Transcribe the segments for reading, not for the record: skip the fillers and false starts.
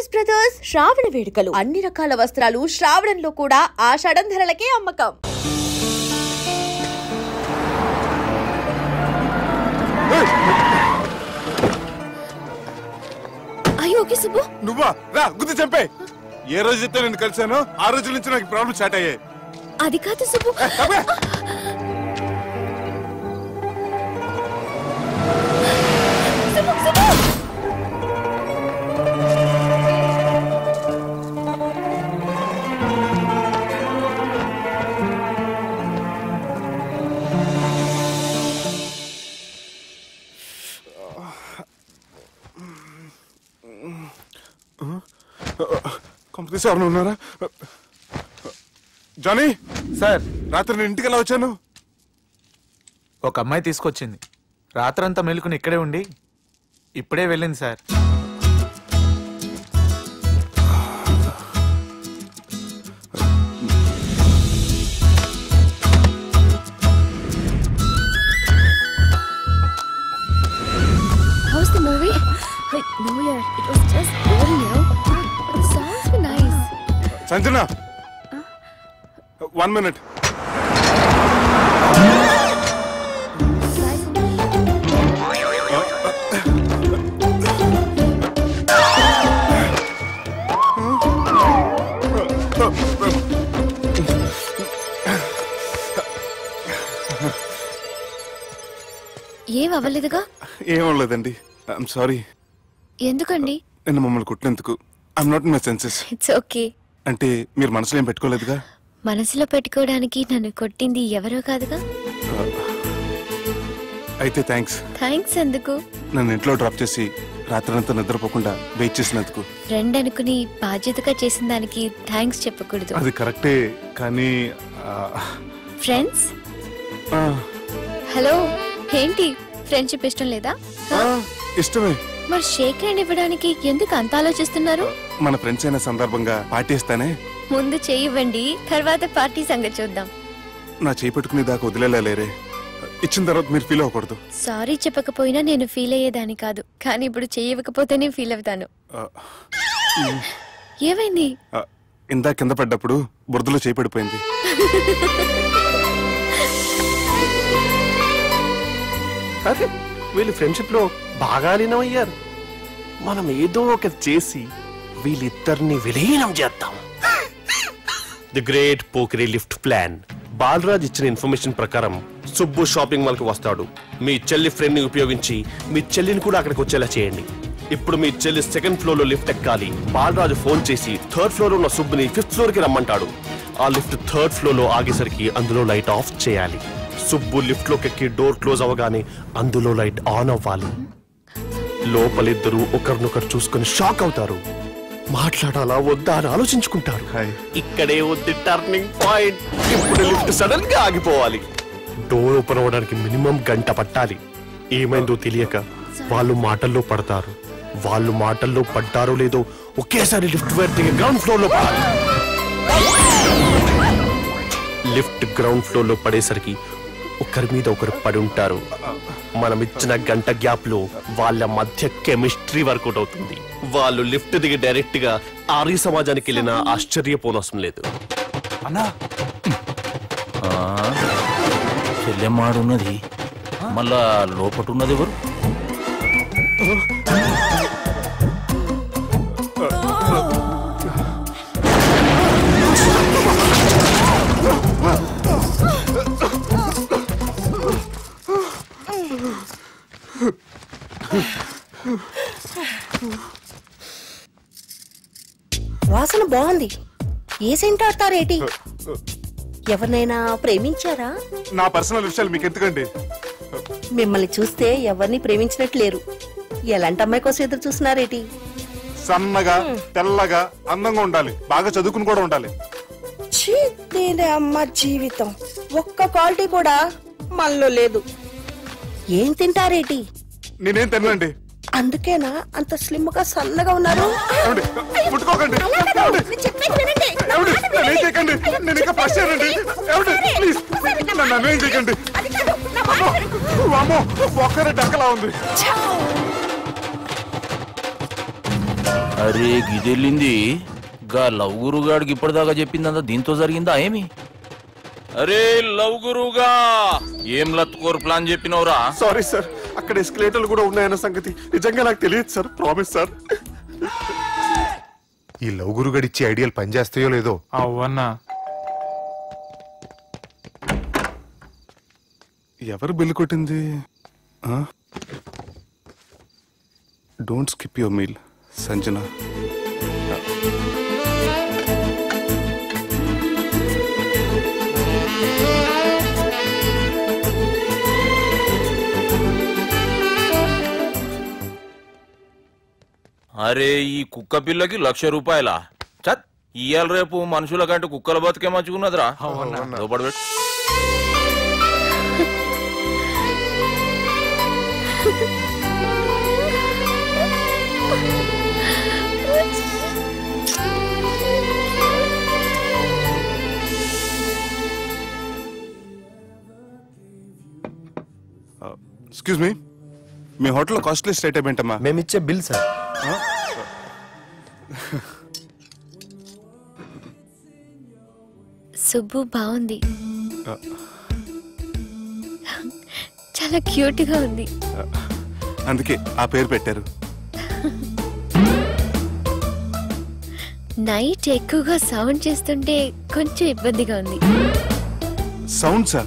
Choice brothers శ్రావణ వేడుకలు అన్ని రకాల వస్త్రాలు శ్రావణంలో కూడా ఆషాఢం ధరలకే అమ్మకం. ఓకే సుబ్బు, నువ్వా రా గుద్ది చంపే. ఏ రోజైతే నేను కలిసానో ఆ రోజు నుంచి నాకు ప్రాబ్లం స్టార్ట్ అయ్యాయి. అది కాదు సుబ్బు. కంపెనీ ఎవరు ఉన్నారా? జానీ సార్, రాత్రి నేను ఇంటికి ఎలా వచ్చాను? ఒక అమ్మాయి తీసుకొచ్చింది. రాత్రంతా మెలుకుని ఇక్కడే ఉండి ఇప్పుడే వెళ్ళింది sir. How's the movie? Wait, no yaar, it was just boring, you know. The songs were nice. Sanjana, 1 minute. ఏం అవ్వలేదుగా? ఏం అవ్వలేదండి. I'm sorry. ఎందుకండి? నిన్న మమ్మల్ని కొట్టినందుకు I'm not in my senses. It's okay. అంటే మీరు మనసులో ఏం పెట్టుకోలేదుగా? మనసులో పెట్టుకోవడానికి నన్ను కొట్టింది ఎవరో కాదుగా. అయితే థ్యాంక్స్. థ్యాంక్స్ ఎందుకు? నన్ను ఇంట్లో డ్రాప్ చేసి రాత్రంతా నిద్రపోకుండా వెయిట్ చేసినందుకు. ఫ్రెండ్ అనుకుని బాధ్యతగా చేసిన దానికి థ్యాంక్స్ చెప్పకూడదు. అది కరెక్టే, కానీ ఫ్రెండ్స్ హలో, ఏంటి ఫ్రెండ్షిప్ ఇష్టం లేదా? ఇష్టమే. మరి షేక్ హ్యాండ్ ఇవ్వడానికి ఎందుకు అంత ఆలోచిస్తున్నారు? మన ఫ్రెండ్స్ అయిన సందర్భంగా పార్టీ ఇస్తానే. ముందు చేయివ్వండి, తర్వాత పార్టీ సంగతి చూద్దాం. నా చేయి పట్టుకునే దాకా వదిలేలేరే. ఇచ్చిన తర్వాత మీరు ఫీల్ అవ్వకూడదు. సారీ చెప్పకపోయినా నేను ఫీల్ అయ్యేదాన్ని కాదు, కానీ ఇప్పుడు చేయకపోతేనే ఫీల్ అవుతాను. ఏమైంది? ఇందా కింద పడ్డప్పుడు బురదలో చేయి పడిపోయింది. అరే, వీళ్ళు ఫ్రెండ్షిప్ లో బాగా లీనమయ్యారు. మనం ఏదో ఒకటి చేసి వీళ్ళిద్దరిని విలీనం చేద్దాం. ది గ్రేట్ పోకరీ లిఫ్ట్ ప్లాన్. బాలరాజ్ ఇచ్చిన ఇన్ఫర్మేషన్ ప్రకారం సుబ్బు షాపింగ్ మాల్ కి వస్తాడు. మీ చెల్లి ఫ్రెండ్ ని ఉపయోగించి మీ చెల్లిని కూడా అక్కడికి వచ్చేలా చేయండి. ఇప్పుడు మీ చెల్లి 2nd ఫ్లోర్ లో లిఫ్ట్ ఎక్కాలి. బాలరాజు ఫోన్ చేసి 3rd ఫ్లోర్ లో ఉన్న సుబ్బుని 5th ఫ్లోర్ కి రమ్మంటాడు. ఆ లిఫ్ట్ 3rd ఫ్లోర్ లో ఆగేసరికి అందులో లైట్ ఆఫ్ చేయాలి. సుబ్బు లిఫ్ట్ లోకి ఎక్కి డోర్ క్లోజ్ అవ్వగానే అందులో లైట్ ఆన్ అవ్వాలి. లోపలిద్దరూ ఒకరినొకరు చూసుకుని షాక్ అవుతారు. మాట్లాడాలా వద్దా అని ఆలోచించుకుంటారు. ఇక్కడే ఉంది టర్నింగ్ పాయింట్. ఇప్పుడు లిఫ్ట్ సడన్ గా ఆగిపోవాలి. డోర్ ఓపెన్ అవ్వడానికి మినిమం గంట పట్టాలి. ఏమైందో తెలియక వాళ్ళు మాటల్లో పడతారు. వాళ్ళు మాటల్లో పడ్డారో లేదో ఒకేసారి లిఫ్ట్ వైర్ దిగి గ్రౌండ్ ఫ్లోర్ లో పడాలి. లిఫ్ట్ గ్రౌండ్ ఫ్లోర్ లో పడేసరికి ఒకరి మీద ఒకరు పడి ఉంటారు. మనం ఇచ్చిన గంట గ్యాప్ లో వాళ్ళ మధ్య కెమిస్ట్రీ వర్కౌట్ అవుతుంది. వాళ్ళు లిఫ్ట్ దిగి డైరెక్ట్ గా ఆర్య సమాజానికి వెళ్ళినా ఆశ్చర్యపోనవసరం లేదు. అన్నా చెల్లెమ్మాడున్నది, మళ్ళా లోపటున్నది ఎవరు? వాసన బాగుంది. ఏ సెంట్ ఆడతారేటి? ఎవరినైనా ప్రేమించారా? నా పర్సనల్ విషయాలు మీకు ఎందుకండి? మిమ్మల్ని చూస్తే ఎవరిని ప్రేమించినట్లేరు. ఎలాంటి అమ్మాయి కోసం ఎదురు చూస్తున్నారేటి? సన్నగా తెల్లగా అందంగా ఉండాలి, బాగా చదువుకుని కూడా ఉండాలి. అమ్మ జీవితం ఒక్క క్వాలిటీ కూడా మనలో లేదు. ఏం తింటారేటి? నేనేం తినండి. అందుకేనా అంత స్లిమ్ గా సన్నగా ఉన్నారు? ముట్టుకోకండి, నేను ఇంకా ఫస్ట్ ప్లీజ్ నన్ను ఏం చేయకండి. ఒక్కరే డక్కలా ఉంది. అరే గిదెళ్ళింది గా లవ్ గురుగాడికి ఇప్పటిదాకా చెప్పిందంతా దీంతో జరిగిందా ఏమి? అరే లవ్ గురుగా ఏం లత్కోర్ ప్లాన్ చెప్పినవురా? సారీ సార్, అక్కడ ఎస్కలేటర్లు కూడా ఉన్నాయన్న సంగతి నిజంగా నాకు తెలియదు సార్. Promise sir. ఈ లవ్ గురుగాడి ఇచ్చే ఐడియాలు పనిచేస్తాయో లేదో. అవ్వన్నా ఎవరు బిల్లు కొట్టింది? Don't skip your meal Sanjana. అరే ఈ కుక్క పిల్లకి 1,00,000 రూపాయలా? చత్ ఇయ్యాల రేపు మనుషుల కంటే కుక్కల బతికే మంచుకున్నదిరా. లోపడబెట్టు. ఎక్స్క్యూజ్ మీ, మీ హోటల్లో కాస్ట్లీ స్టేట్ ఏంటమ్మా? మేమిచ్చే బిల్ సార్. సుబ్బు బాగుంది, చాలా క్యూట్ గా ఉంది. అందుకే ఆ పేరు పెట్టారు. నైట్ ఎక్కువగా సౌండ్ చేస్తుంటే కొంచెం ఇబ్బందిగా ఉంది. సౌండ్సా?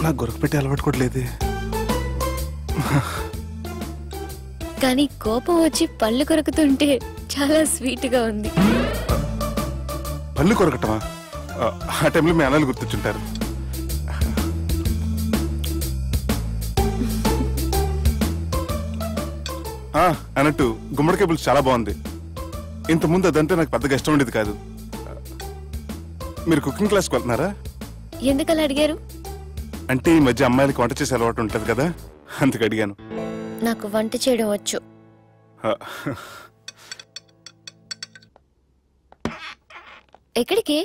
నాకు గొరక పెట్టే అలవాటు కూడా లేదే. కానీ కోపం వచ్చి పళ్ళు కొరుకుతుంటే చాలా స్వీట్ గా ఉంది. పళ్ళు కొరకటమా? ఆ టైంలో మీ అన్నలు గుర్తొచ్చుంటారు. అన్నట్టు గుమ్మడికాయ పులుసు చాలా బాగుంది. ఇంతకుముందు అదంటే నాకు పెద్దగా ఇష్టం ఉండేది కాదు. మీరు కుకింగ్ క్లాస్కి వెళ్తున్నారా? ఎందుకలా అడిగారు? అంటే ఈ మధ్య అమ్మాయిలకి వంట చేసే అలవాటు ఉంటుంది కదా, అందుకు అడిగాను. నాకు వంట చేయడం వచ్చు. ఎక్కడికి?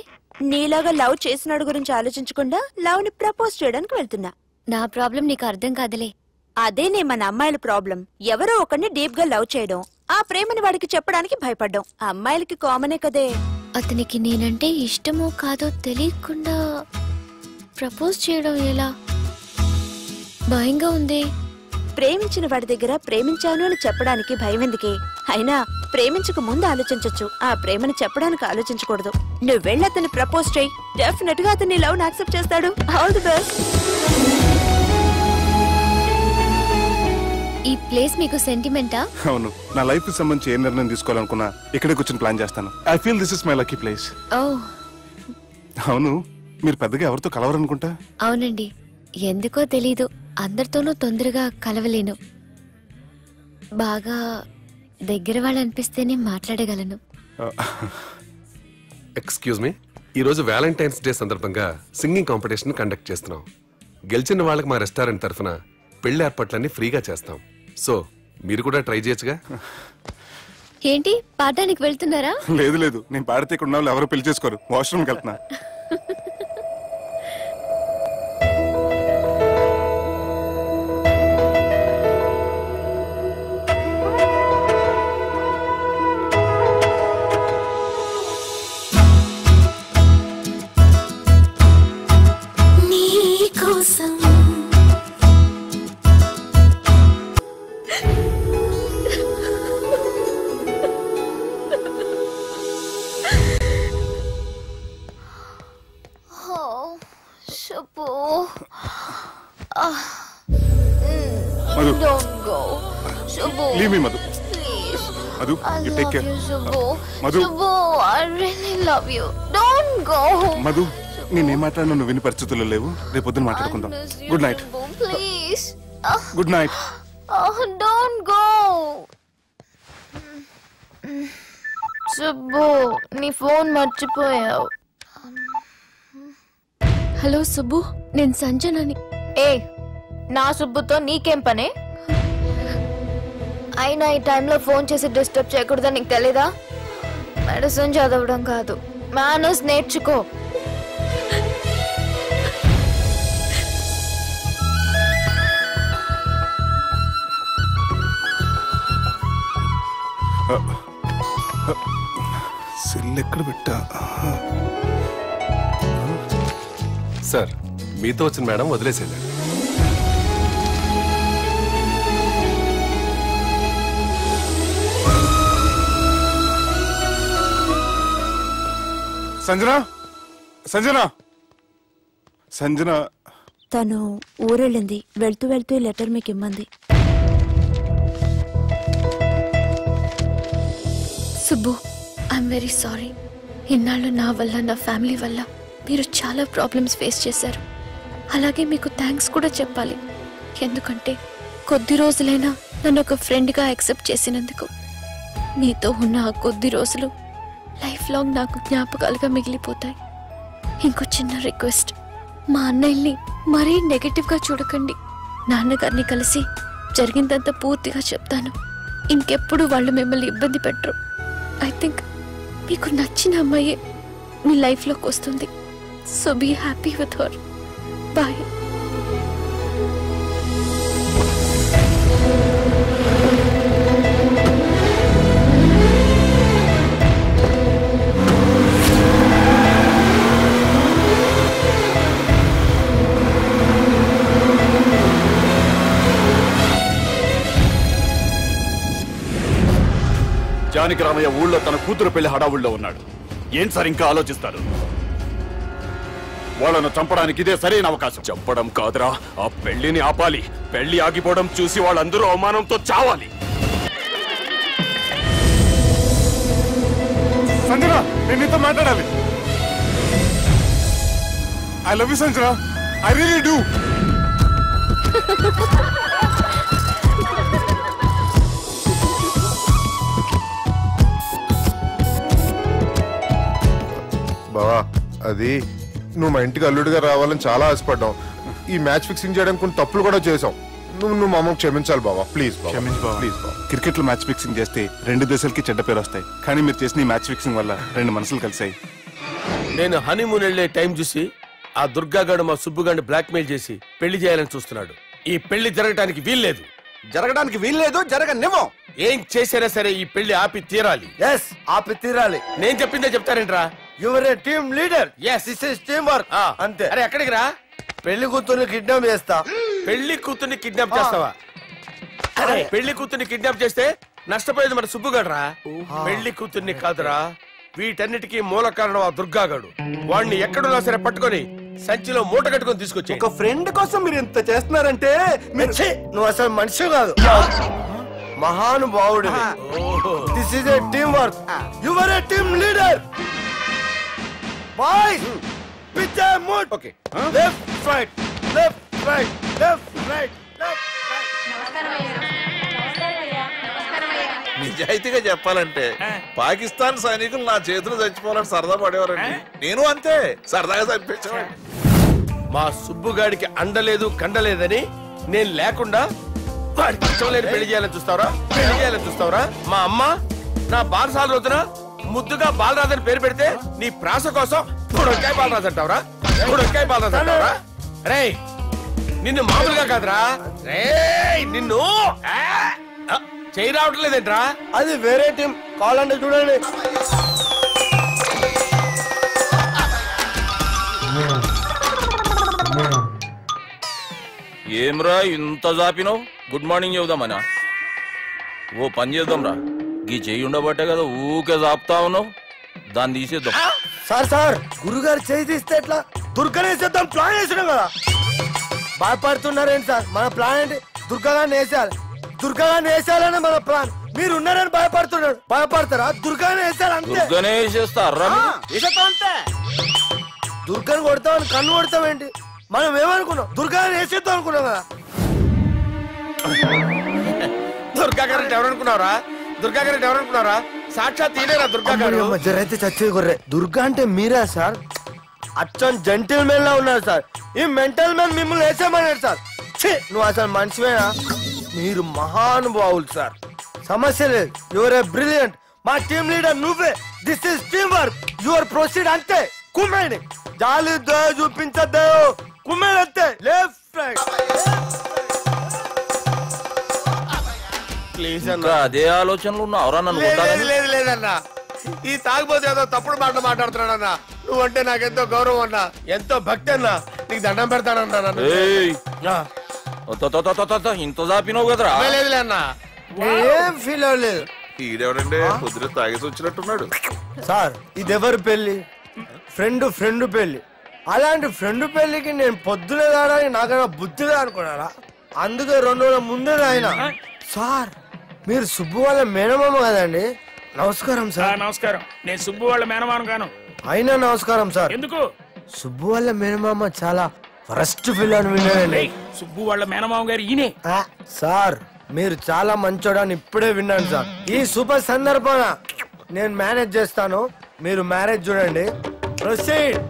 నీలాగా లవ్ చేసినాడు గురించి ఆలోచించకుండా లవ్ ని ప్రపోజ్ చేయడానికి వెళ్తున్నా. నా ప్రాబ్లం నీకు అర్థం కాదులే. అదేనే మన అమ్మాయిల ప్రాబ్లం. ఎవరో ఒకరిని డీప్ గా లవ్ చేయడం, ఆ ప్రేమని వాడికి చెప్పడానికి భయపడ్డం అమ్మాయిలకి కామనే కదే. అతనికి నేనంటే ఇష్టమో కాదో తెలియకుండా ప్రపోజ్ చేయడం ఎలా? భయంగా ఉంది. ప్రేమించిన వాడి దగ్గర ప్రేమించాను అని చెప్పడానికి భయం ఎందుకే? అయినా ప్రేమించక ముందు ఆలోచించొచ్చు, ఆ ప్రేమని చెప్పడానికి ఆలోచించకూడదు. నువ్వు వెళ్ళి అతన్ని ప్రపోజ్ చేయి, డెఫినెట్ గా అతన్ని లవ్ యాక్సెప్ట్ చేస్తాడు. All the best. ఈ ప్లేస్ మీకు సెంటిమెంటా? అవును, నా లైఫ్ కి సంబంధించి ఏ నిర్ణయం తీసుకోవాలనుకున్నా ఇక్కడే కూర్చొని ప్లాన్ చేస్తాను. I feel this is my lucky place. ఓ అవును, మీరు పెద్దగా ఎవరితో కలవరనుకుంటా? అవునండి, ఎందుకో తెలీదు, అందరితోనూ తొందరగా కలవలేను. బాగా దగ్గర వాళ్ళు అనిపిస్తేనే మాట్లాడగలను. ఎక్స్క్యూజ్ మీ, ఈరోజు వ్యాలంటైన్స్ డే సందర్భంగా సింగింగ్ కాంపిటీషన్ కండక్ట్ చేస్తున్నాం. గెలిచిన వాళ్ళకి మా రెస్టారెంట్ తరఫున పెళ్లి ఏర్పాట్లన్నీ ఫ్రీగా చేస్తాం. సో మీరు కూడా ట్రై చేయొచ్చుగా. ఏంటి పాడడానికి వెళ్తున్నారా? లేదు లేదు, నేను పాడితే ఇక్కడ ఉన్న వాళ్ళు ఎవరు పెళ్లి చేసుకోరు. వాష్రూమ్కి వెళ్తున్నా. Madhu, Don't go. Subbu. Leave me, Madhu. Please. Madhu, you take care. I love you, Subbu. Madhu. Subbu, I really love you. Don't go. Madhu, నేనేం మాట్లాడినా నువ్వు విని పరిస్థితుల్లో లేవు. రేపు పొద్దున మాట్లాడుకుందాం. Good night. Please. Good night. Don't go. Subbu, నీ ఫోన్ మర్చిపోయావు. హలో సుబ్బు, నేను సంజనని. ఏ, నా సుబ్బుతో నీకేం పనే? అయినా ఈ టైంలో ఫోన్ చేసి డిస్టర్బ్ చేయకూడదని నీకు తెలీదా? మెడిసిన్ చదవడం కాదు, మేనర్స్ నేర్చుకో. సెల్ ఎక్కడ పెట్టా? సార్ మీతో వచ్చిన మేడం వదిలేసేయండి. సంజన, సంజన, సంజన. తను ఊరెళ్ళింది. వెళ్తూ వెళ్తూ ఈ లెటర్ మీకు ఇమ్మంది. Subbu, I'm very sorry. ఇన్నాళ్ళు నా వల్ల, నా ఫ్యామిలీ వల్ల మీరు చాలా ప్రాబ్లమ్స్ ఫేస్ చేశారు. అలాగే మీకు థ్యాంక్స్ కూడా చెప్పాలి. ఎందుకంటే కొద్ది రోజులైనా నన్ను ఒక ఫ్రెండ్గా యాక్సెప్ట్ చేసినందుకు. నీతో ఉన్న ఆ కొద్ది రోజులు లైఫ్ లాంగ్ నాకు జ్ఞాపకాలుగా మిగిలిపోతాయి. ఇంకో చిన్న రిక్వెస్ట్, మా అన్నయ్యని మరీ నెగటివ్గా చూడకండి. నాన్నగారిని కలిసి జరిగిందంతా పూర్తిగా చెప్తాను. ఇంకెప్పుడు వాళ్ళు మిమ్మల్ని ఇబ్బంది పెట్టరు. ఐ థింక్ మీకు నచ్చిన అమ్మాయే మీ లైఫ్లోకి వస్తుంది. So be happy with her. Bye. Janaki Ramayya ఊళ్ళో తన కూతురు పెళ్లి హడావుల్లో ఉన్నాడు. ఏం సార్ ఇంకా ఆలోచిస్తారు? వాళ్ళను చంపడానికి ఇదే సరైన అవకాశం. చంపడం కాదురా, ఆ పెళ్లిని ఆపాలి. పెళ్లి ఆగిపోవడం చూసి వాళ్ళందరూ అవమానంతో చావాలి. సంజన, నేను నీతో మాట్లాడాలి. I love you Sanjana, I really do. బావా, అది నువ్వు మా ఇంటికి అల్లుడిగా రావాలని చాలా ఆశపడ్డావు. ఈ మ్యాచ్ ఫిక్సింగ్ చేయడానికి కొన్ని తప్పులు కూడా చేసావు. నువ్వు మా అమ్మకు క్షమించాలి బావా, ప్లీజ్. క్షమించు బావా, ప్లీజ్ బావా. క్రికెట్ లో మ్యాచ్ ఫిక్సింగ్ చేస్తే 2 దేశాలకి చెడ్డ పేరు వస్తాయి. కానీ మీరు చేసిన ఈ మ్యాచ్ ఫిక్సింగ్ వల్ల 2 మనసులు కలిసాయి. నేను హనీమూన్ వెళ్లే టైం చూసి ఆ దుర్గాగాడు మా సుబ్బుగాడిని బ్లాక్మెయిల్ చేసి పెళ్లి చేయాలని చూస్తున్నాడు. ఈ పెళ్లి జరగడానికి వీల్లేదు. జరగనివ్వం. ఏం చేసినా సరే ఈ పెళ్లి ఆపి తీరాలి. ఆపి తీరాలి. నేను చెప్పిందే చెప్తారేంట్రా? Your a team leader. This is team work. అంతే. అరే ఎక్కడికి రా? పెళ్లి కూతుర్ని కిడ్నాప్ చేస్తా. పెళ్లి కూతుర్ని కిడ్నాప్ చేస్తావా? అరే పెళ్లి కూతుర్ని కిడ్నాప్ చేస్తే నష్టపోయేది మన సుబ్బుగాడురా. పెళ్లి కూతుర్ని కాదురా, వీటన్నిటికీ మూల కారణం ఆ దుర్గాగాడు. వాడిని ఎక్కడున్నా సరే పట్టుకొని సంచిలో మూట కట్టుకొని తీసుకొచ్చి. ఒక ఫ్రెండ్ కోసం మీరు ఇంత చేస్తున్నారంటే నువ్వు అసలు మనిషి కాదు, మహానుభావుడు. This is a team work. Your a team leader. Boys pitch mood. Okay, left right left right left right left right. నిజాయితీగా చెప్పాలంటే పాకిస్తాన్ సైనికులు నా చేతులు చచ్చిపోవాలని సరదా పడేవారండి. నేను అంతే సరదాగా చంపించేవాడిని. మా సుబ్బుగాడికి అండలేదు కండలేదని నేను లేకుండా వాడికి ఇష్టం లేని పెళ్లి చేయాలని చూస్తావరా? మా అమ్మ నా బాలసాల రోజున ముద్దుగా బాలరాజని పేరు పెడితే నీ ప్రాస కోసం బుడొక్కాయ బాలరాజు అంటావరా? రే నిన్ను మామూలుగా కాదురా, రే నిన్ను చేయి రావట్లేదేంట్రా? అది వేరే టీం కావాలంటే చూడండి. ఏమ్రా ఇంత జాపినావు? Good morning చెబుదామనా? ఓ పని చేద్దాం రా, గీ చెయ్యి ఉండబట్టే కదా ఊకే జాపుతా ఉన్నావు. దాన్ని తీసేద్దాం. సార్ గురుగారు చేయి తీస్తే ఎట్లా? దుర్గనేసేద్దాం ప్లాన్ వేసినాం కదా. భయపడుతున్నారేంటి సార్? మన ప్లాన్ ఏంటి? దుర్గాన్ని వేసేయాలని మన ప్లాన్. మీరు ఉన్నారని భయపడతారా? దుర్గాన్ని వేసారు అంతే. అంతే. దుర్గాని కొడతామని కన్ను కొడతామేంటి? మనం ఏమనుకున్నాం? దుర్గాని వేసేద్దాం అనుకున్నాం కదా. దుర్గా గారు ఎవరనుకున్నారా? సాక్షాత్ తీరేరా దుర్గా గారు. అయితే చచ్చేది కొర్రే. దుర్గా అంటే మీరా సార్? అచ్చం జెంటిల్ మెన్ లా ఉన్నారు సార్. ఈ మెంటల్ మెన్ మిమ్మల్ని వేసేమన్నాడు సార్. నువ్వు అసలు మనిషివేనా? మీరు మహానుభావులు సార్, సమస్య లేదు. Your a brilliant. మా టీమ్ లీడర్ నువ్వే. This is team work. Your proceed అంతే. కుమ్మేని జాలి చూపించద్దు. కుమ్మేని అంతే. Left right. ప్లీజ్ ఇంకా అదే ఆలోచనలు ఉన్నావురా నన్ను కొట్టాలని? లేదన్నా, ఈ తాగిపోతే ఏదో తప్పుడు మాట మాట్లాడుతున్నాడన్నా. నువ్వంటే నాకెంతో గౌరవం అన్నా, ఎంతో భక్తి అన్నా. నీకు దండం పెడతానన్నా. ఏయ్, ఇంత దాపినావు కదరా? లేదులే అన్నా, ఏం ఫీల్ అవ్వలేదు. ఈడెవడండి పొద్దున తాగేసి వచ్చినట్టున్నాడు. సార్ ఇది ఎవరు పెళ్లి? ఫ్రెండ్ పెళ్లి. అలాంటి ఫ్రెండ్ పెళ్లికి నేను పొద్దునే రావడానికి నాకన్నా బుద్ధిగా అనుకున్నారా? అందుకే 2 రోజుల ముందే ఆయన. సార్ మీరు సుబ్బు వాళ్ళ మేనమామ కదండి? నమస్కారం సార్. నమస్కారం. నేను సుబ్బు వాళ్ళ మేనమామ గాను. అయినా నమస్కారం సార్. ఎందుకు? సుబ్బు వాళ్ళ మేనమామ చాలా ఫస్ట్ ఫిల్ అని విన్నానండి. సుబ్బు వాళ్ళ మేనమామ గారు ఈయనే. సార్ మీరు చాలా మంచోడని ఇప్పుడే విన్నాను సార్. ఈ శుభ సందర్భాన నేను మేనేజ్ చేస్తాను, మీరు మ్యారేజ్ చూడండి. ప్రొసీడ్.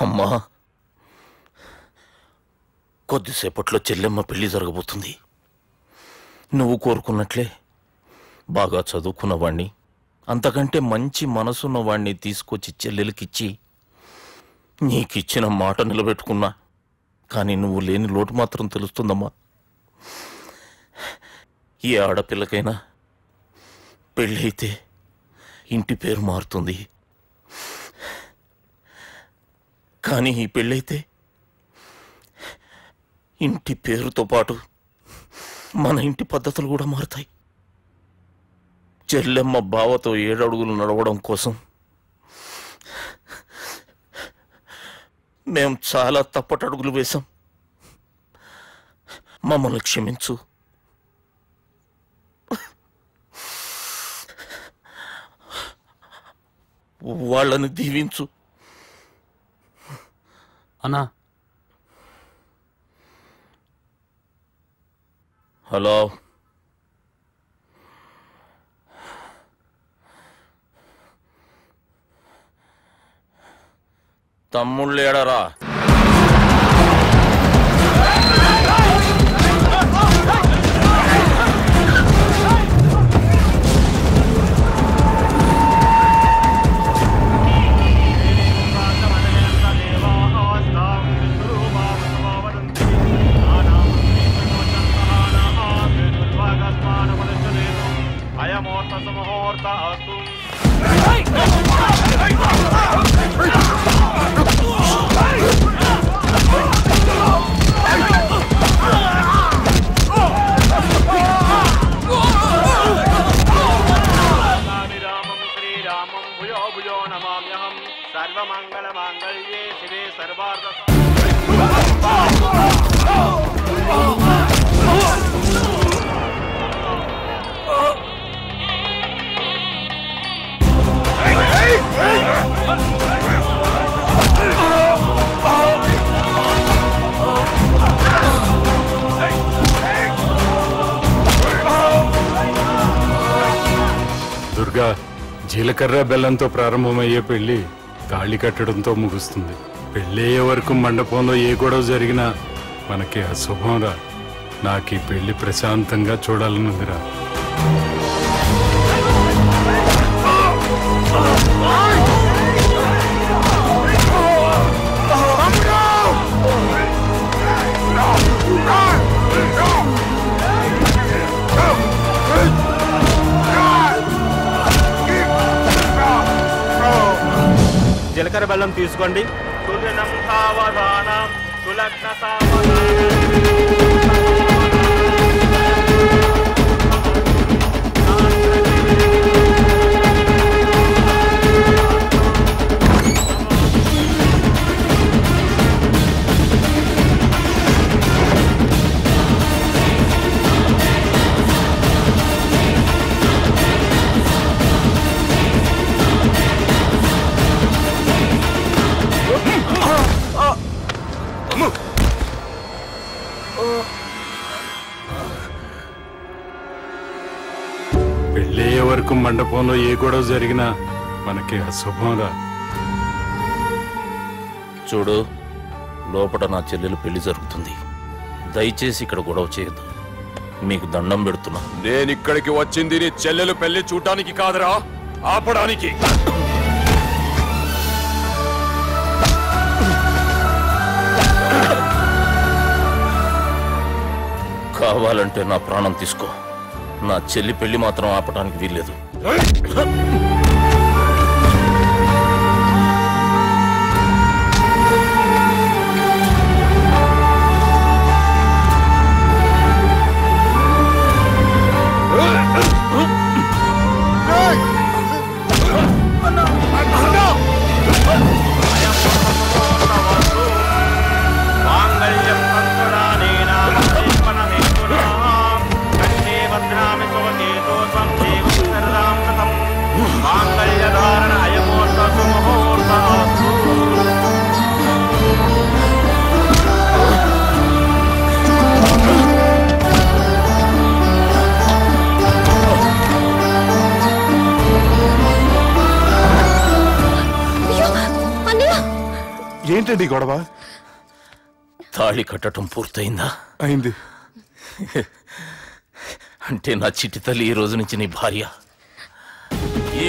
అమ్మా, కొద్దిసేపట్లో చెల్లెమ్మ పెళ్లి జరగబోతుంది. నువ్వు కోరుకున్నట్లే బాగా చదువుకున్నవాణ్ణి, అంతకంటే మంచి మనసున్నవాణ్ణి తీసుకొచ్చి చెల్లెలకిచ్చి నీకిచ్చిన మాట నిలబెట్టుకున్నా. కానీ నువ్వు లేని లోటు మాత్రం తెలుస్తుందమ్మా. ఏ ఆడపిల్లకైనా పెళ్ళి అయితే ఇంటి పేరు మారుతుంది. కానీ ఈ పెళ్ళైతే ఇంటి పేరుతో పాటు మన ఇంటి పద్ధతులు కూడా మారుతాయి. చెల్లెమ్మ బావతో 7 అడుగులు నడవడం కోసం మేం చాలా తప్పటడుగులు వేశాం. మమ్మల్ని క్షమించు. వాళ్ళని దీవించు. అన్నా, హలో, తమ్ముళ్ళు ఏడరా? దుర్గా, జీలకర్ర బెల్లంతో ప్రారంభమయ్యే పెళ్లి తాళి కట్టడంతో ముగుస్తుంది. పెళ్ళయ్యే వరకు మండపంలో ఏ గొడవ జరిగినా మనకి అశుభంరా. నాకు ఈ పెళ్లి ప్రశాంతంగా చూడాలనుందిరా. జీలకర్ర బెల్లం తీసుకోండి. పెళ్ళయ్యే వరకు మండపంలో ఏ గొడవ జరిగినా మనకి అశుభంరా. చూడు, లోపల నా చెల్లెలు పెళ్లి జరుగుతుంది. దయచేసి ఇక్కడ గొడవ చేయొద్దు, మీకు దండం పెడుతున్నా. నేను ఇక్కడికి వచ్చింది నీ చెల్లెలు పెళ్లి చూడటానికి కాదురా, ఆపడానికి. కావాలంటే నా ప్రాణం తీసుకో, నా చెల్లి పెళ్లి మాత్రం ఆపడానికి వీల్లేదు. ఏంటండి గొడవ? తాళి కట్టడం పూర్తయిందా? అయింది. అంటే నా చిట్టి తల్లి ఈ రోజు నుంచి నీ భార్య.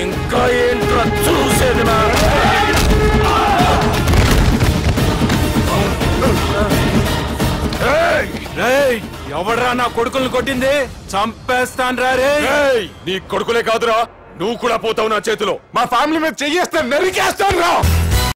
ఇంకా ఏంట్రా చూసేది? ఎవడరా నా కొడుకుల్ని కొట్టింది? చంపేస్తాను రా రే. నీ కొడుకులే కాదురా, నువ్వు కూడా పోతావు నా చేతిలో. మా ఫ్యామిలీ మీద చెయ్యేస్తాను, నరికేస్తాను రా.